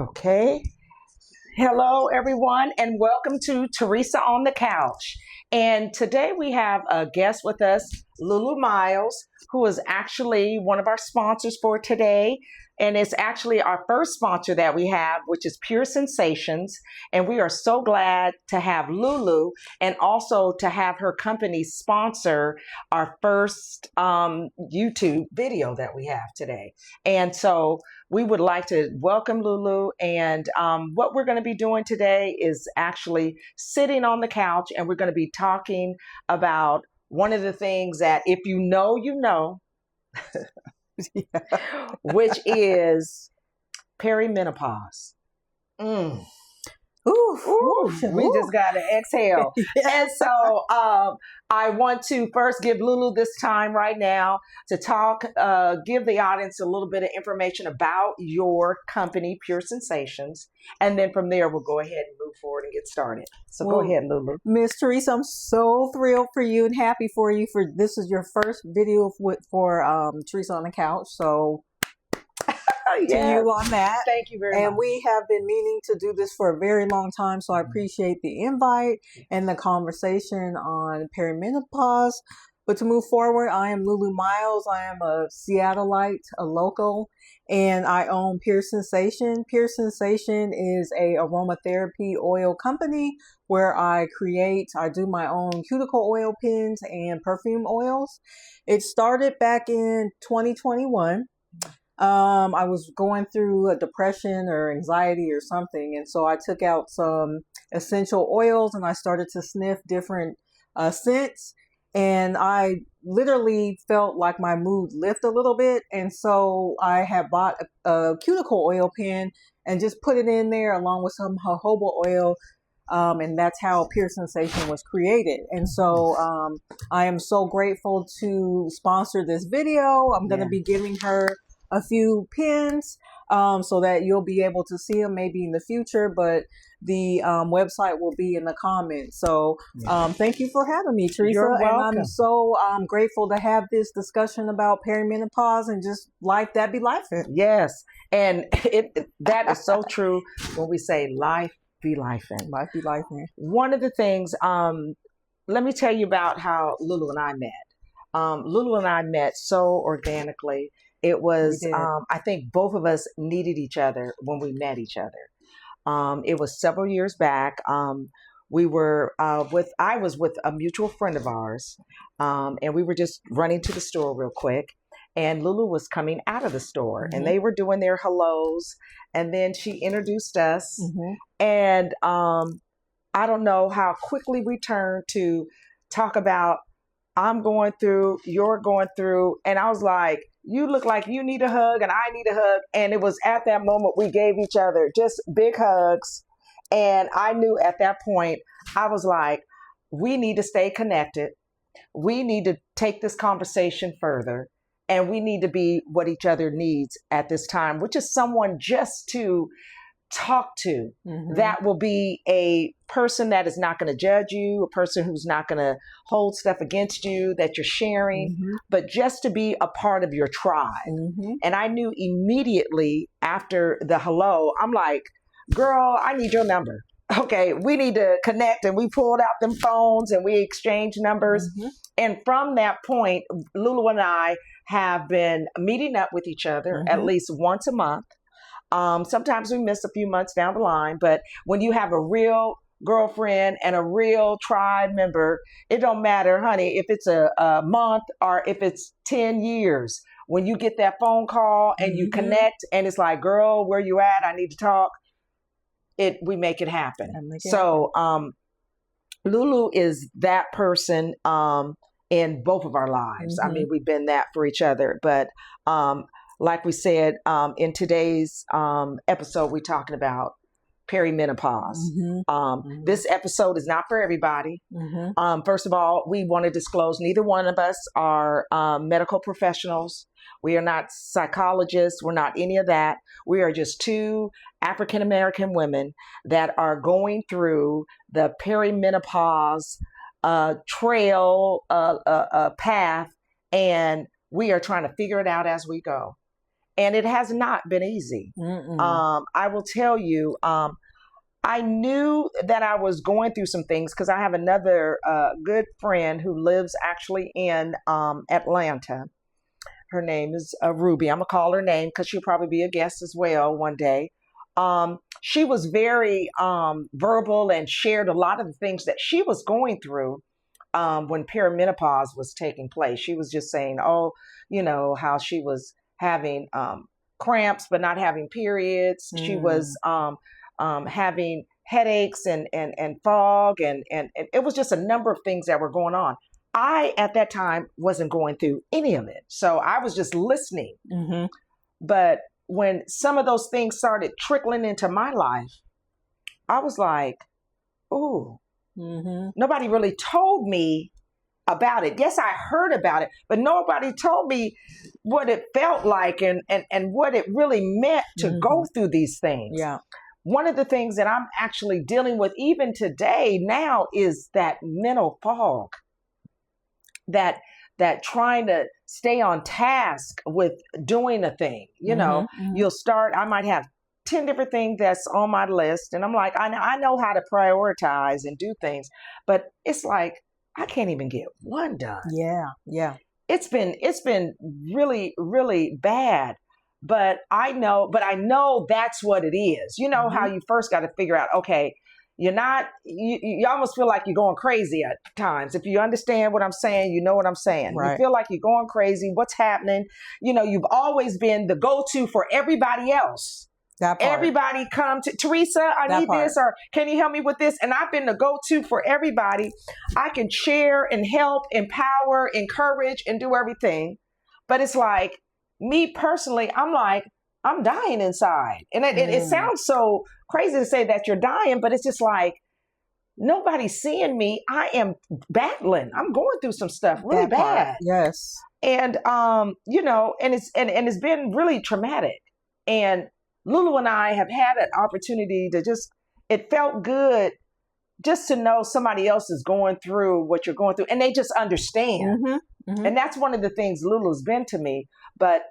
Okay. Hello, everyone, and welcome to Teresa on the Couch. And today we have a guest with us, Lulu Miles, who is actually one of our sponsors for today. And it's actually our first sponsor that we have, which is Pure Sensations. And we are so glad to have Lulu and also to have her company sponsor our first YouTube video that we have today. And so we would like to welcome Lulu. And what we're going to be doing today is actually sitting on the couch, and we're going to be talking about one of the things that, if you know, you know, which is perimenopause. We just got to exhale. And so I want to first give Lulu this time right now to talk, give the audience a little bit of information about your company, Pure Sensations. And then from there, we'll go ahead and move forward and get started. So go ahead, Lulu. Miss Teresa, I'm so thrilled for you and happy for you. For this is your first video for Teresa on the Couch. So to you on that. Thank you very much. And we have been meaning to do this for a very long time, so I appreciate the invite and the conversation on perimenopause. But to move forward, I am Lulu Miles. I am a Seattleite, a local, and I own Pure Sensation. Pure Sensation is a aromatherapy oil company where I do my own cuticle oil pens and perfume oils. It started back in 2021. I was going through a depression or anxiety or something. And so I took out some essential oils and I started to sniff different scents. And I literally felt like my mood lift a little bit. And so I had bought a cuticle oil pen and just put it in there along with some jojoba oil. And that's how Pure Sensation was created. And so I am so grateful to sponsor this video. I'm going to be giving her a few pins so that you'll be able to see them maybe in the future, but the website will be in the comments. So thank you for having me, Teresa. You're welcome. And I'm so grateful to have this discussion about perimenopause and just life that be life. Yes. And that is so true when we say life be life. Life be life. One of the things, let me tell you about how Lulu and I met. Lulu and I met so organically. It was, I think both of us needed each other when we met each other. It was several years back. I was with a mutual friend of ours, and we were just running to the store real quick. And Lulu was coming out of the store, and they were doing their hellos. And then she introduced us. And I don't know how quickly we turned to talk about, I'm going through, you're going through. And I was like, you look like you need a hug and I need a hug. And it was at that moment we gave each other just big hugs. And I knew at that point, I was like, we need to stay connected. We need to take this conversation further. And we need to be what each other needs at this time, which is someone just to talk to. That will be a person that is not going to judge you, a person who's not going to hold stuff against you that you're sharing, but just to be a part of your tribe. And I knew immediately after the hello, I'm like, girl, I need your number. Okay, we need to connect. And we pulled out them phones and we exchanged numbers. And from that point, Lulu and I have been meeting up with each other at least once a month. Sometimes we miss a few months down the line, but when you have a real girlfriend and a real tribe member, it don't matter, honey, if it's a month or if it's 10 years. When you get that phone call and you connect and it's like, girl, where you at? I need to talk. We make it happen. Lulu is that person in both of our lives. I mean, we've been that for each other, but like we said, in today's episode, we're talking about perimenopause. This episode is not for everybody. First of all, we want to disclose neither one of us are medical professionals. We are not psychologists. We're not any of that. We are just two African American women that are going through the perimenopause path, and we are trying to figure it out as we go. And it has not been easy. I will tell you, I knew that I was going through some things because I have another good friend who lives actually in Atlanta. Her name is Ruby. I'm going to call her name because she'll probably be a guest as well one day. She was very verbal and shared a lot of the things that she was going through when perimenopause was taking place. She was just saying, oh, how she was having cramps but not having periods. She was having headaches and fog and it was just a number of things that were going on. I, at that time, wasn't going through any of it. So I was just listening. But when some of those things started trickling into my life, I was like, ooh, nobody really told me about it. Yes, I heard about it, but nobody told me what it felt like and what it really meant to go through these things. Yeah. One of the things that I'm actually dealing with even today now is that mental fog. That trying to stay on task with doing a thing, you'll start, I might have 10 different things that's on my list. And I'm like, I know how to prioritize and do things, but it's like, I can't even get one done. Yeah. Yeah. It's been really, really bad, but I know that's what it is. You know how you first got to figure out, okay, you almost feel like you're going crazy at times. If you understand what I'm saying, you know what I'm saying. Right. You feel like you're going crazy. What's happening? You've always been the go-to for everybody else. That part. Everybody come to Teresa, I need this, or can you help me with this? And I've been the go-to for everybody. I can share and help, empower, encourage, and do everything. But it's like, me personally, I'm like, I'm dying inside. And it sounds so crazy to say that you're dying, but it's just like, nobody's seeing me. I am battling. I'm going through some stuff really bad. Yes. And, and it's been really traumatic. And Lulu and I have had an opportunity to it felt good just to know somebody else is going through what you're going through and they just understand. And that's one of the things Lulu's been to me. But,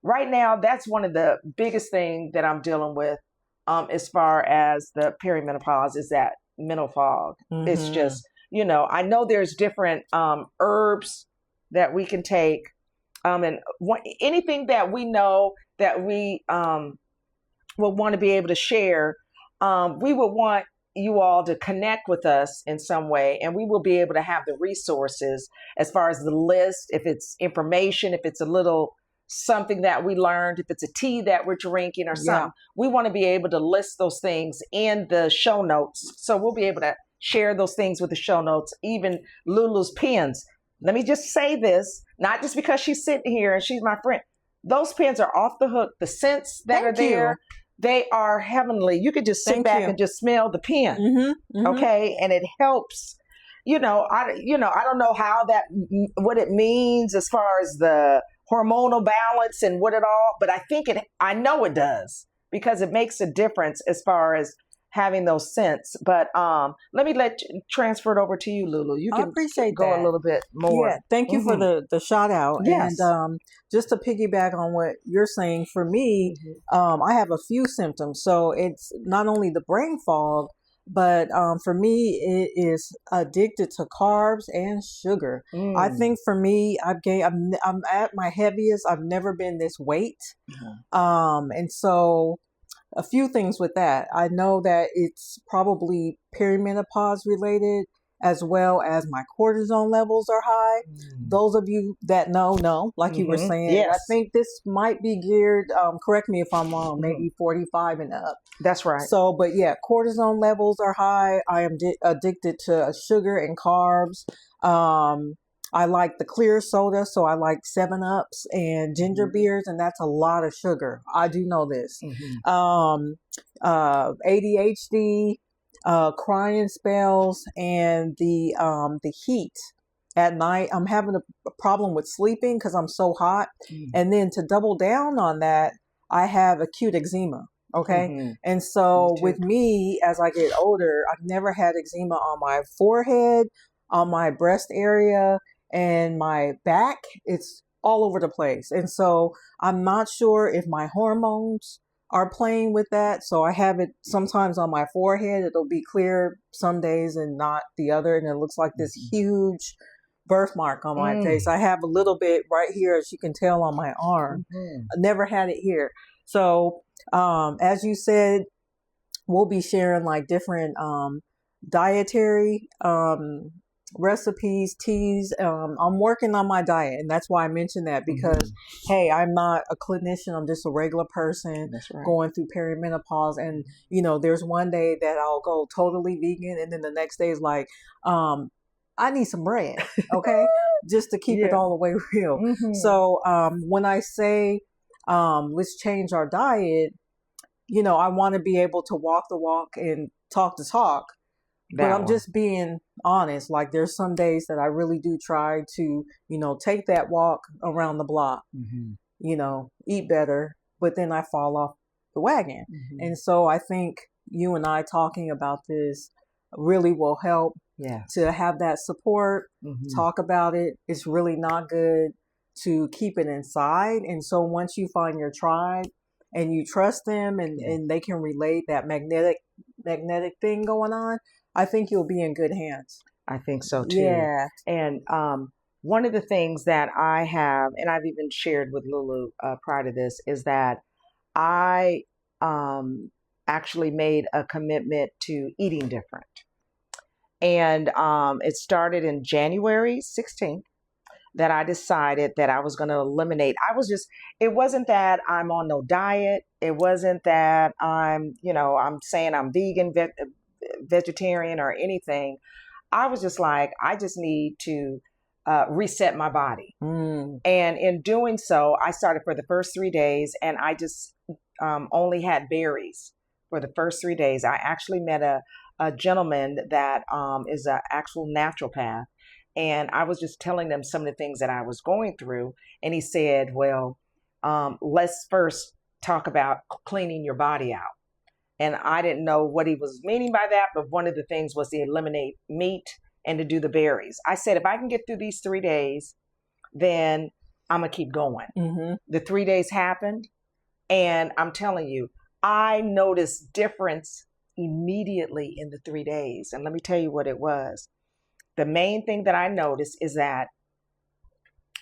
right now, that's one of the biggest things that I'm dealing with as far as the perimenopause is that mental fog. It's just, I know there's different herbs that we can take and anything that we know that we will want to be able to share. We would want you all to connect with us in some way, and we will be able to have the resources as far as the list, if it's information, if it's a little something that we learned, if it's a tea that we're drinking or something, we want to be able to list those things in the show notes. So we'll be able to share those things with the show notes, even Lulu's pens. Let me just say this, not just because she's sitting here and she's my friend. Those pens are off the hook. The scents that are there, they are heavenly. You could just sit back and just smell the pen. Okay. And it helps, I don't know what it means as far as the hormonal balance and what it all, but I know it does because it makes a difference as far as having those scents. But let me transfer it over to you, Lulu. You can go a little bit more. Yeah, thank you for the shout out. Yes. And just to piggyback on what you're saying, for me, I have a few symptoms. So it's not only the brain fog, but for me, it is addicted to carbs and sugar. I think for me, I'm at my heaviest. I've never been this weight. And so a few things with that. I know that it's probably perimenopause related, as well as my cortisone levels are high. Those of you that know, like you were saying, yes. I think this might be geared, correct me if I'm wrong, maybe 45 and up. That's right. So, but yeah, cortisone levels are high. I am addicted to sugar and carbs. I like the clear soda, so I like 7-Ups and ginger beers, and that's a lot of sugar. I do know this. ADHD, crying spells, and the heat at night. I'm having a problem with sleeping because I'm so hot. And then to double down on that, I have acute eczema. Okay. And so with me, as I get older, I've never had eczema on my forehead, on my breast area, and my back. It's all over the place. And so I'm not sure if my hormones are playing with that. So I have it sometimes on my forehead. It'll be clear some days and not the other. And it looks like this huge birthmark on my face. I have a little bit right here, as you can tell, on my arm. I never had it here. So as you said, we'll be sharing like different dietary recipes, teas. I'm working on my diet, and that's why I mentioned that, because hey, I'm not a clinician. I'm just a regular person going through perimenopause. And you know, there's one day that I'll go totally vegan, and then the next day is like, I need some bread, okay, just to keep it all the way real. So when I say let's change our diet, you know, I want to be able to walk the walk and talk the talk. But I'm just being honest. Like, there's some days that I really do try to, you know, take that walk around the block, you know, eat better, but then I fall off the wagon. And so I think you and I talking about this really will help to have that support, talk about it. It's really not good to keep it inside. And so once you find your tribe and you trust them and they can relate that magnetic thing going on, I think you'll be in good hands. I think so too. Yeah. And one of the things that I have, and I've even shared with Lulu prior to this, is that I actually made a commitment to eating different. And it started in January 16th that I decided that I was going to eliminate. It wasn't that I'm on no diet. It wasn't that I'm saying I'm vegan, vegetarian or anything. I was just like, I just need to reset my body. And in doing so, I started for the first 3 days, and I just only had berries for the first 3 days. I actually met a gentleman that is an actual naturopath, and I was just telling them some of the things that I was going through, and he said, well, let's first talk about cleaning your body out. And I didn't know what he was meaning by that, but one of the things was to eliminate meat and to do the berries. I said, if I can get through these 3 days, then I'm going to keep going. The 3 days happened, and I'm telling you, I noticed difference immediately in the 3 days. And let me tell you what it was. The main thing that I noticed is that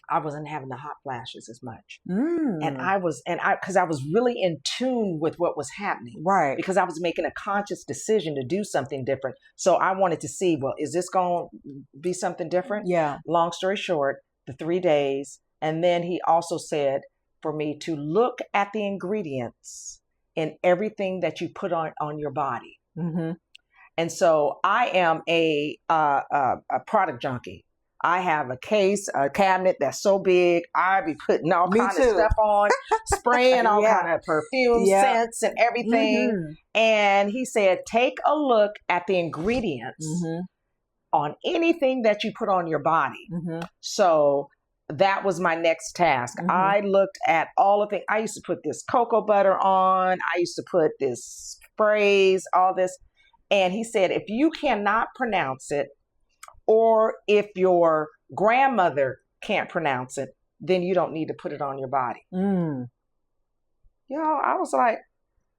I wasn't having the hot flashes as much. Because I was really in tune with what was happening. Right. Because I was making a conscious decision to do something different. So I wanted to see, well, is this going to be something different? Yeah. Long story short, the 3 days. And then he also said for me to look at the ingredients in everything that you put on your body. And so I am a product junkie. I have a cabinet that's so big. I be putting all kind of stuff on, spraying all kind of perfume, scents, and everything. And he said, take a look at the ingredients on anything that you put on your body. So that was my next task. I looked at all of it. I used to put this cocoa butter on. I used to put this sprays, all this. And he said, if you cannot pronounce it, or if your grandmother can't pronounce it, then you don't need to put it on your body. You know, I was like,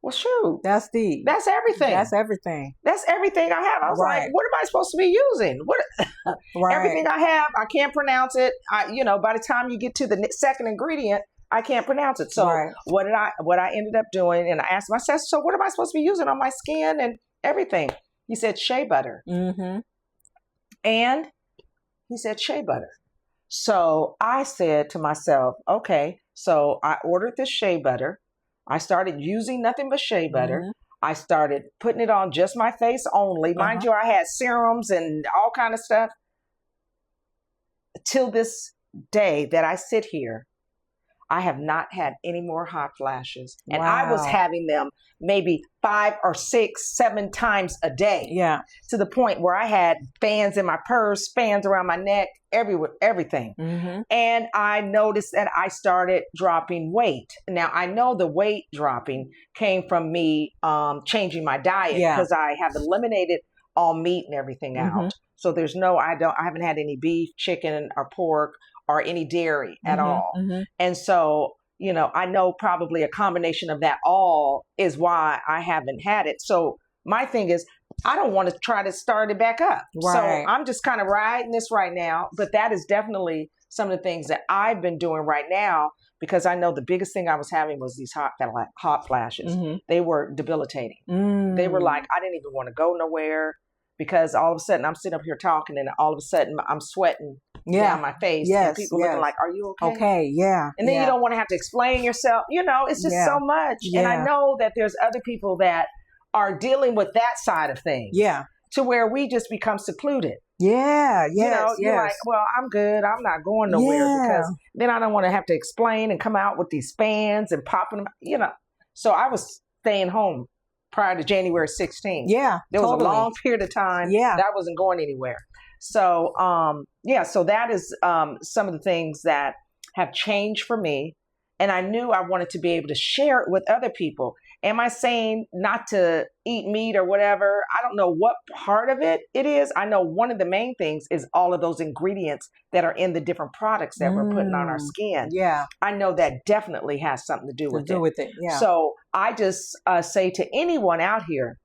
well, shoot. That's deep. That's everything. That's everything. That's everything I have. I was like, what am I supposed to be using? Everything I have, I can't pronounce it. By the time you get to the second ingredient, I can't pronounce it. So what I ended up doing, and I asked myself, so what am I supposed to be using on my skin and everything? He said, shea butter. And he said, shea butter. So I said to myself, okay, so I ordered this shea butter. I started using nothing but shea butter. I started putting it on just my face only. Mind you, I had serums and all kind of stuff. Till this day that I sit here, I have not had any more hot flashes. And I was having them maybe 5 or 6, 7 times a day. Yeah. To the point where I had fans in my purse, fans around my neck, everywhere, everything. And I noticed that I started dropping weight. Now, I know the weight dropping came from me changing my diet because I have eliminated all meat and everything out. So there's I haven't had any beef, chicken, or pork or any dairy at all. And so, you know, I know probably a combination of that all is why I haven't had it. So my thing is, I don't want to try to start it back up. Right. So I'm just kind of riding this right now. But that is definitely some of the things that I've been doing right now, because I know the biggest thing I was having was these hot flashes. They were debilitating. They were like, I didn't even want to go nowhere, because all of a sudden I'm sitting up here talking and all of a sudden I'm sweating down my face. And people looking like, are you okay? Okay, yeah. And then you don't want to have to explain yourself. You know, it's just so much. And I know that there's other people that are dealing with that side of things. Yeah. To where we just become secluded. Yeah, yes, you know, you're like, well, I'm good. I'm not going nowhere, because then I don't want to have to explain and come out with these fans and popping them, you know. So I was staying home prior to January 16th. Yeah, there was a long period of time that I wasn't going anywhere. So, so that is some of the things that have changed for me. And I knew I wanted to be able to share it with other people. Am I saying not to eat meat or whatever? I don't know what part of it is. I know one of the main things is all of those ingredients that are in the different products that we're putting on our skin. Yeah. I know that definitely has something to do with it. Yeah. So I just say to anyone out here,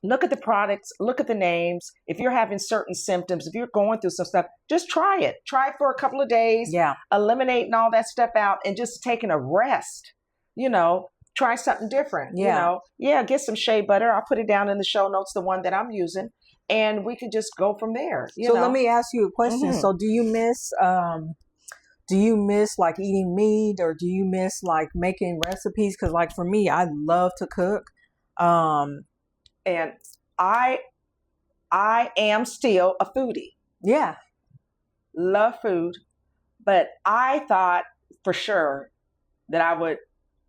look at the products, look at the names. If you're having certain symptoms, if you're going through some stuff, just try it. Try it for a couple of days. Yeah. Eliminating all that stuff out and just taking a rest. You know, try something different. Yeah. You know, get some shea butter. I'll put it down in the show notes, the one that I'm using, and we can just go from there. So let me ask you a question. So do you miss like eating meat, or do you miss like making recipes? Because like for me, I love to cook. And I am still a foodie. Yeah. Love food. But I thought for sure that I would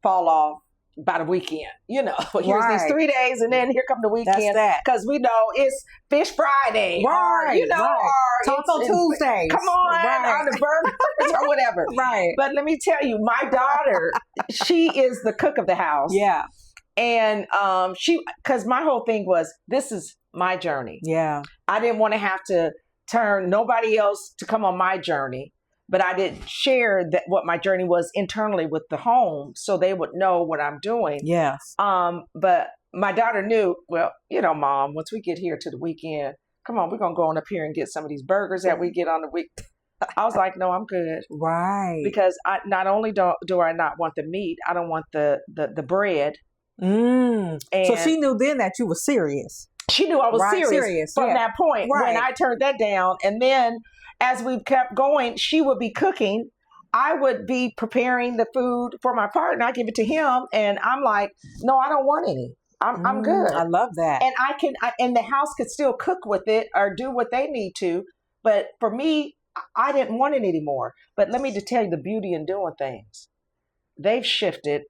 fall off by the weekend. You know, here's these 3 days and then here come the weekend. Because we know it's Fish Friday. Right. Or, you know, or Taco Tuesday. Come on the burgers or whatever. Right. But let me tell you, my daughter, she is the cook of the house. Yeah. And because my whole thing was, this is my journey. Yeah. I didn't want to have to turn nobody else to come on my journey, but I didn't share that what my journey was internally with the home, so they would know what I'm doing. Yes. But my daughter knew, well, you know, Mom, once we get here to the weekend, come on, we're going to go on up here and get some of these burgers that we get on the week. I was like, no, I'm good. Right. Because I not only do I not want the meat, I don't want the bread. And so she knew then that you were serious. She knew I was serious from that point when I turned that down. And then as we kept going, she would be cooking. I would be preparing the food for my partner. I give it to him, and I'm like, no, I don't want any. I'm good. I love that. And and the house could still cook with it or do what they need to. But for me, I didn't want it anymore. But let me just tell you the beauty in doing things. They've shifted.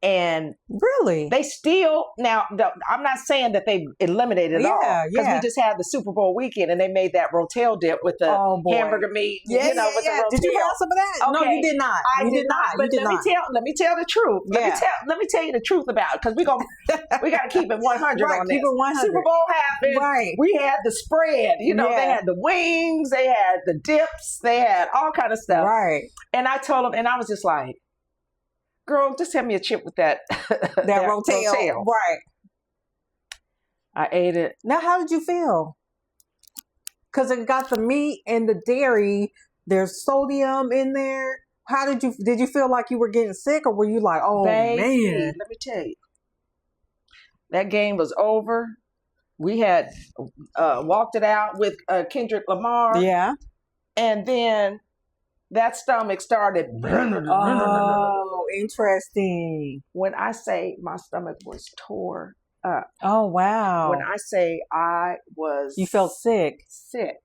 And really, they still now. I'm not saying that they eliminated it all, because we just had the Super Bowl weekend and they made that rotel dip with the hamburger meat. With the rotel. Did you have some of that? Okay. No, you did not. I did not. But let me tell the truth. Let me tell you the truth about it, because we got to keep it 100 on this. Keep it 100. Super Bowl happened. Right. We had the spread. You know, they had the wings, they had the dips, they had all kind of stuff. Right. And I told them, and I was just like, girl, just have me a chip with that rotel. Right. I ate it. Now, how did you feel? Because it got the meat and the dairy. There's sodium in there. How did you feel like you were getting sick, or were you like, oh, man? Let me tell you. That game was over. We had walked it out with Kendrick Lamar. Yeah. And then that stomach started. Oh, interesting. When I say my stomach was tore up. Oh, wow. When I say I was. You felt sick. Sick.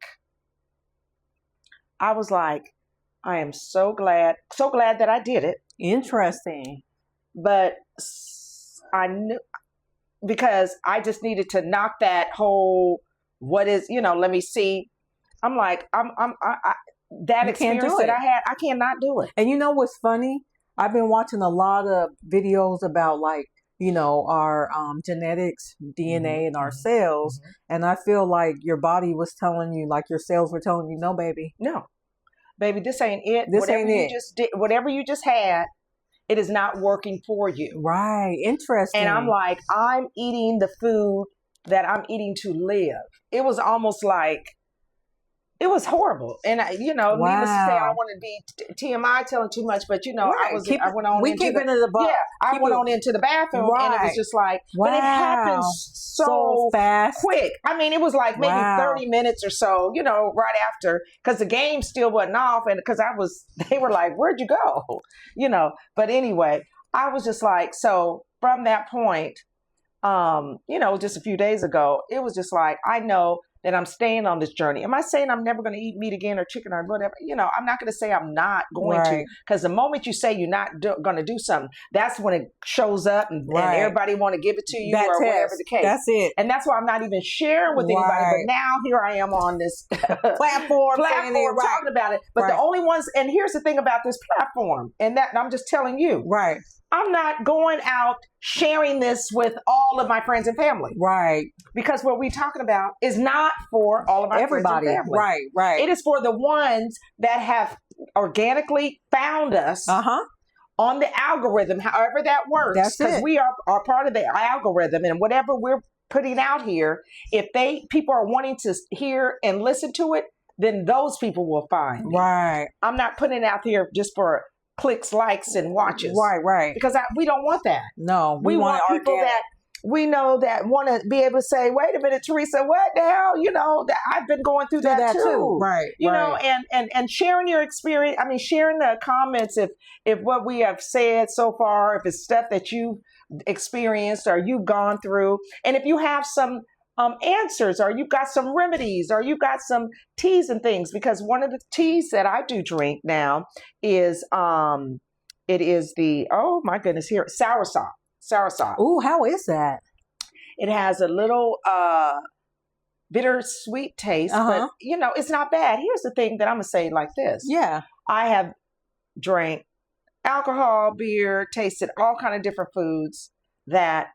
I was like, I am so glad that I did it. Interesting. But I knew, because I just needed to knock that whole, let me see. I'm like, that experience that I had, I cannot do it. And you know what's funny? I've been watching a lot of videos about our genetics, DNA, and our cells. And I feel like your body was telling you, like your cells were telling you, no, baby. No. baby, this ain't it. This Whatever ain't you it. just did, whatever you just had, it is not working for you. Right. Interesting. And I'm like, I'm eating the food that I'm eating to live. It was almost like, it was horrible. And, needless to say, I don't want to be TMI telling too much, but, Right. I went on into I went on into the bathroom and it was just like, but it happened so fast. quick. I mean, it was like maybe 30 minutes or so, right after, because the game still wasn't off. And because they were like, where'd you go? But anyway, I was just like, so from that point, just a few days ago, it was just like, I know that I'm staying on this journey. Am I saying I'm never going to eat meat again or chicken or whatever? I'm not going to say I'm not going to, because the moment you say you're not going to do something, that's when it shows up and everybody want to give it to you whatever the case. That's it. And that's why I'm not even sharing with anybody. But now here I am on this platform talking about it. But the only ones, and here's the thing about this platform, and I'm just telling you. Right. I'm not going out sharing this with all of my friends and family. Right. Because what we're talking about is not for all of our friends and family. Right. It is for the ones that have organically found us on the algorithm, however that works. Because we are part of the algorithm, and whatever we're putting out here, if people are wanting to hear and listen to it, then those people will find me. Right. I'm not putting it out here just for clicks, likes, and watches. Right. Because we don't want that. No, we want people that we know that want to be able to say, wait a minute, Teresa, what the hell? That I've been going through that too. Right. And sharing your experience. I mean, sharing the comments if what we have said so far, if it's stuff that you've experienced or you've gone through, and if you have some answers, or you've got some remedies, or you've got some teas and things, because one of the teas that I do drink now is it is the, oh my goodness, here, soursop. Ooh, how is that? It has a little bittersweet taste, but it's not bad. Here's the thing that I'm gonna say like this. Yeah. I have drank alcohol, beer, tasted all kind of different foods that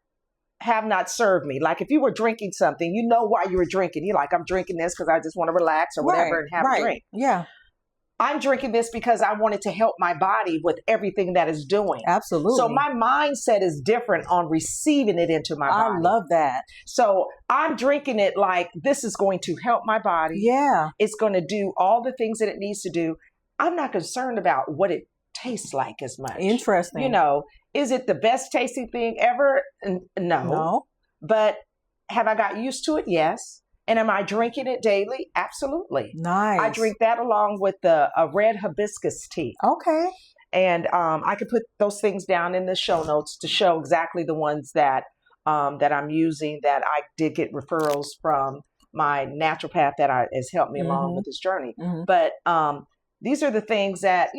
have not served me. Like if you were drinking something, you know why you were drinking. You're like, I'm drinking this because I just want to relax or whatever and have a drink. Yeah. I'm drinking this because I wanted to help my body with everything that it's doing. Absolutely. So my mindset is different on receiving it into my body. I love that. So I'm drinking it like this is going to help my body. Yeah. It's going to do all the things that it needs to do. I'm not concerned about what it tastes like as much. Interesting. Is it the best tasting thing ever? No. But have I got used to it? Yes. And am I drinking it daily? Absolutely. Nice. I drink that along with a red hibiscus tea. Okay. And I could put those things down in the show notes to show exactly the ones that I'm using, that I did get referrals from my naturopath that has helped me along with this journey. Mm-hmm. But these are the things that,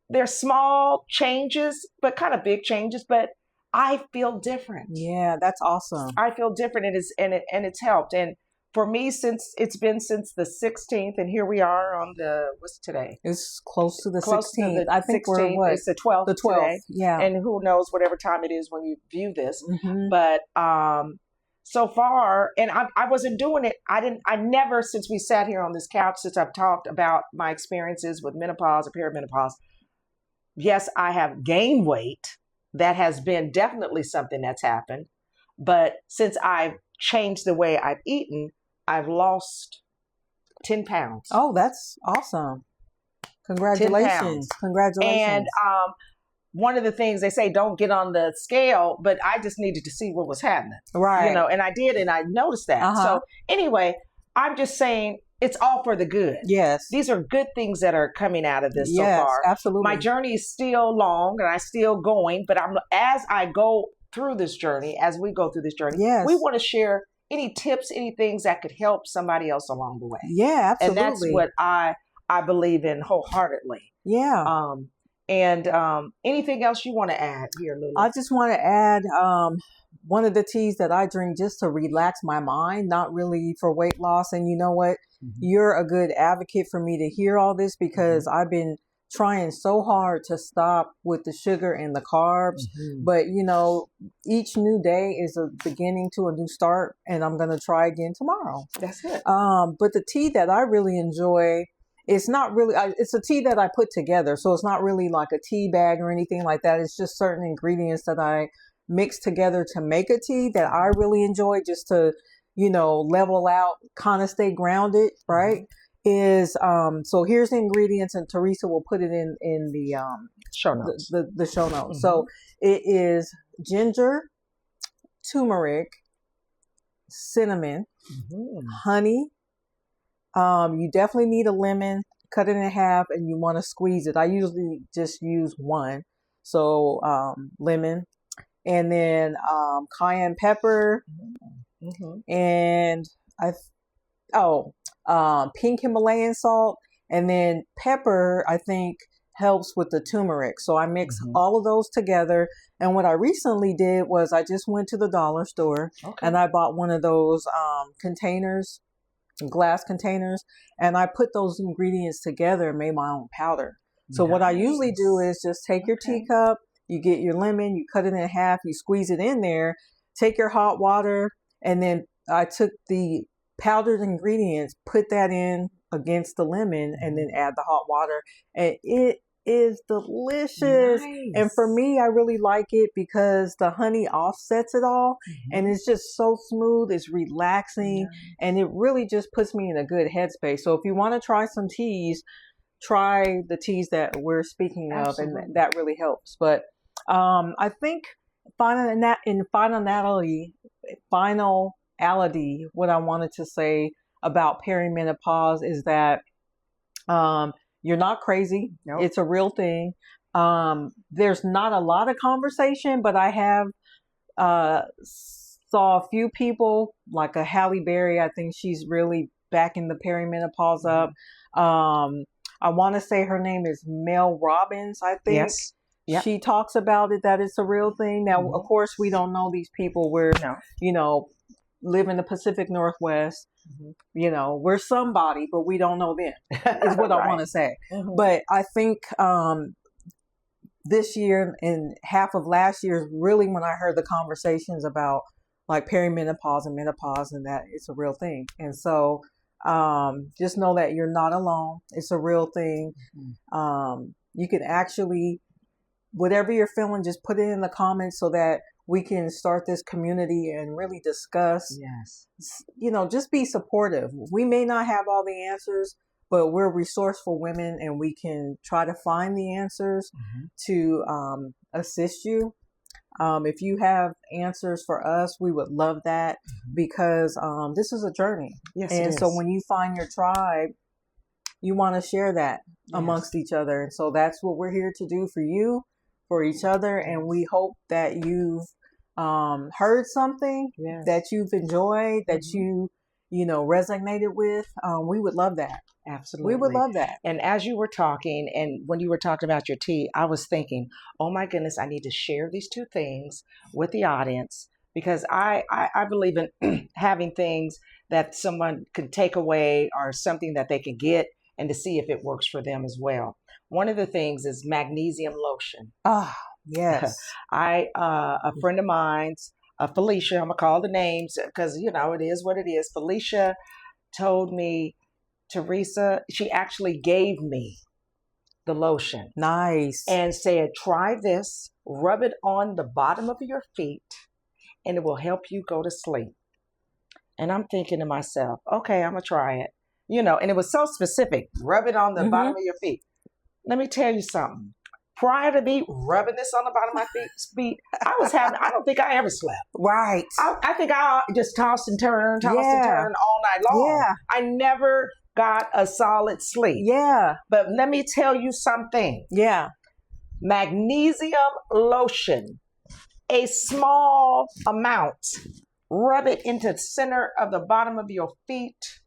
they're small changes, but kind of big changes, but I feel different. Yeah, that's awesome. I feel different, and it's helped. And for me, since the 16th, and here we are on what's today? It's close to the 16th. I think 16th. We're what? It's the 12th. The 12th. Today. Yeah. And who knows whatever time it is when you view this. Mm-hmm. But so far, and I wasn't doing it. I never, since we sat here on this couch, since I've talked about my experiences with menopause or perimenopause. Yes, I have gained weight. That has been definitely something that's happened. But since I've changed the way I've eaten, I've lost 10 pounds. Oh, that's awesome. Congratulations. Congratulations. And one of the things they say, don't get on the scale, but I just needed to see what was happening. Right. And I did, and I noticed that. So anyway, I'm just saying, it's all for the good. Yes. These are good things that are coming out of this so far. Absolutely. My journey is still long and I'm still going, but as I go through this journey, as we go through this journey, we want to share any tips, any things that could help somebody else along the way. Yeah, absolutely. And that's what I believe in wholeheartedly. Yeah. And anything else you want to add here, Lulu? I just want to add one of the teas that I drink just to relax my mind, not really for weight loss. And you know what? Mm-hmm. You're a good advocate for me to hear all this, because I've been trying so hard to stop with the sugar and the carbs. Mm-hmm. But, each new day is a beginning to a new start, and I'm going to try again tomorrow. That's it. But the tea that I really enjoy it's not really, it's a tea that I put together. So it's not really like a tea bag or anything like that. It's just certain ingredients that I mix together to make a tea that I really enjoy, just to, level out, kind of stay grounded, right? So here's the ingredients, and Teresa will put it in the show notes. The show notes. So it is ginger, turmeric, cinnamon, honey. You definitely need a lemon, cut it in half, and you want to squeeze it. I usually just use one. So lemon, and then cayenne pepper, and pink Himalayan salt, and then pepper, I think, helps with the turmeric. So I mix all of those together. And what I recently did was I just went to the dollar store and I bought one of those containers, glass containers, and I put those ingredients together and made my own powder. So what I usually do is just take your teacup, you get your lemon, you cut it in half, you squeeze it in there, take your hot water, and then I took the powdered ingredients, put that in against the lemon, and then add the hot water. And it is delicious. Nice. And for me, I really like it because the honey offsets it all. And it's just so smooth. It's relaxing. And it really just puts me in a good headspace. So if you want to try some teas, try the teas that we're speaking of. And that really helps. But I think finality, what I wanted to say about perimenopause is that you're not crazy. Nope. It's a real thing. There's not a lot of conversation, but I have saw a few people, like a Halle Berry. I think she's really backing the perimenopause up. I want to say her name is Mel Robbins, I think. Yes. Yep. She talks about it, that it's a real thing. Now, of course, we don't know these people. We're, live in the Pacific Northwest. We're somebody, but we don't know them, is what I want to say. But I think this year and half of last year is really when I heard the conversations about like perimenopause and menopause, and that it's a real thing. And so just know that you're not alone. It's a real thing. You can actually, whatever you're feeling, just put it in the comments so that we can start this community and really discuss. Just be supportive. We may not have all the answers, but we're resourceful women, and we can try to find the answers to assist you. If you have answers for us, we would love that, because this is a journey. And so when you find your tribe, you want to share that amongst each other. And so that's what we're here to do for you, for each other. And we hope that you've heard something that you've enjoyed, that you resonated with. We would love that. Absolutely. We would love that. And as you were talking, and when you were talking about your tea, I was thinking, oh my goodness, I need to share these two things with the audience, because I believe in having things that someone can take away, or something that they can get, and to see if it works for them as well. One of the things is magnesium lotion. Yes. A friend of mine's, Felicia, I'm going to call the names because, it is what it is. Felicia told me, Teresa, she actually gave me the lotion. Nice. And said, try this, rub it on the bottom of your feet, and it will help you go to sleep. And I'm thinking to myself, okay, I'm going to try it. And it was so specific. Rub it on the bottom of your feet. Let me tell you something. Prior to me rubbing this on the bottom of my feet, I don't think I ever slept. Right. I think I just tossed and turned all night long. Yeah. I never got a solid sleep. Yeah. But let me tell you something. Yeah. Magnesium lotion, a small amount, rub it into the center of the bottom of your feet,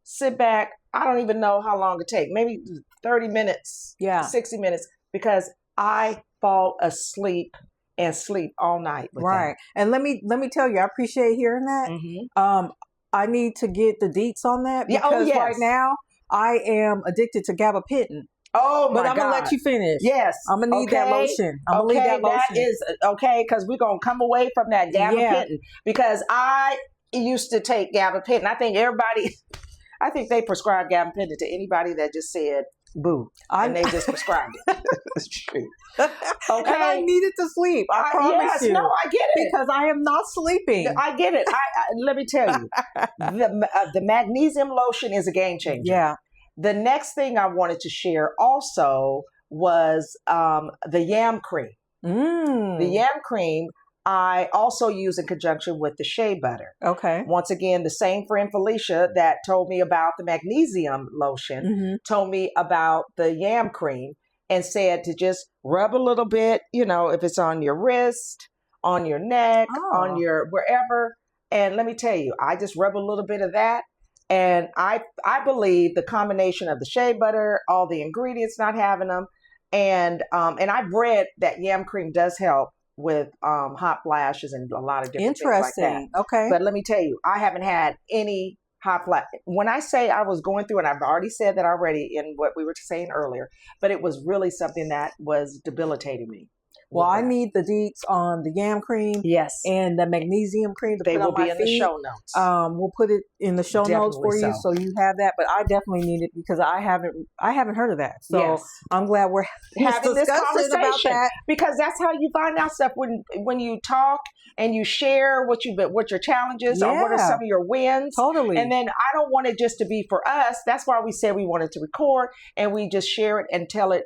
sit back. I don't even know how long it takes, maybe 30 minutes, 60 minutes. Because I fall asleep and sleep all night. Right. And let me tell you, I appreciate hearing that. I need to get the deets on that, because right now I am addicted to gabapentin. Oh my God. But I'm going to let you finish. Yes. I'm going to need that lotion. I'm going to need that lotion. That is okay, because we're going to come away from that gabapentin, because I used to take gabapentin. I think everybody, I think they prescribed gabapentin to anybody that just said boo, and they just prescribed it. It's true. Okay. And I needed to sleep. I promise yes, you. no, I get it. Because I am not sleeping. I get it. Let me tell you, the magnesium lotion is a game changer. Yeah. The next thing I wanted to share also was the yam cream. The yam cream I also use in conjunction with the shea butter. Okay. Once again, the same friend Felicia that told me about the magnesium lotion told me about the yam cream and said to just rub a little bit, you know, if it's on your wrist, on your neck, on your wherever. And let me tell you, I just rub a little bit of that. And I believe the combination of the shea butter, all the ingredients not having them, and I've read that yam cream does help with hot flashes and a lot of different things like that. Okay. But let me tell you, I haven't had any hot flash. When I say I was going through, and I've already said that already in what we were saying earlier, but it was really something that was debilitating me. Well, I need the deets on the yam cream. Yes. And the magnesium cream to they put will on my be in feet. the show notes. We'll put it in the show notes for you, so you have that. But I definitely need it because I haven't heard of that. So yes. I'm glad we're having this conversation about that, because that's how you find out stuff when you talk and you share what your challenges or what are some of your wins. Totally. And then I don't want it just to be for us. That's why we said we wanted to record and we just share it and tell it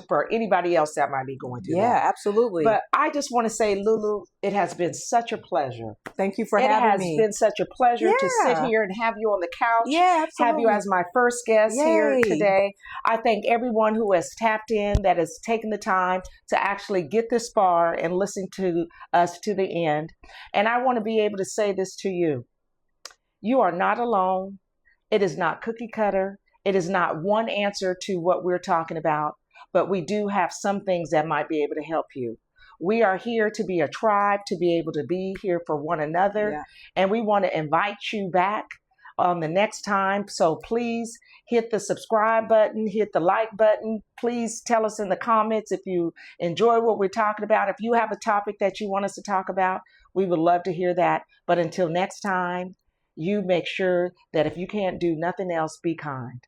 for anybody else that might be going through that. Yeah, absolutely. But I just want to say, Lulu, it has been such a pleasure. Thank you for having me. It has been such a pleasure to sit here and have you on the couch. Yeah, absolutely. Have you as my first guest here today. I thank everyone who has tapped in, that has taken the time to actually get this far and listen to us to the end. And I want to be able to say this to you. You are not alone. It is not cookie cutter. It is not one answer to what we're talking about. But we do have some things that might be able to help you. We are here to be a tribe, to be able to be here for one another. Yeah. And we want to invite you back on the next time. So please hit the subscribe button, hit the like button. Please tell us in the comments if you enjoy what we're talking about. If you have a topic that you want us to talk about, we would love to hear that. But until next time, you make sure that if you can't do nothing else, be kind.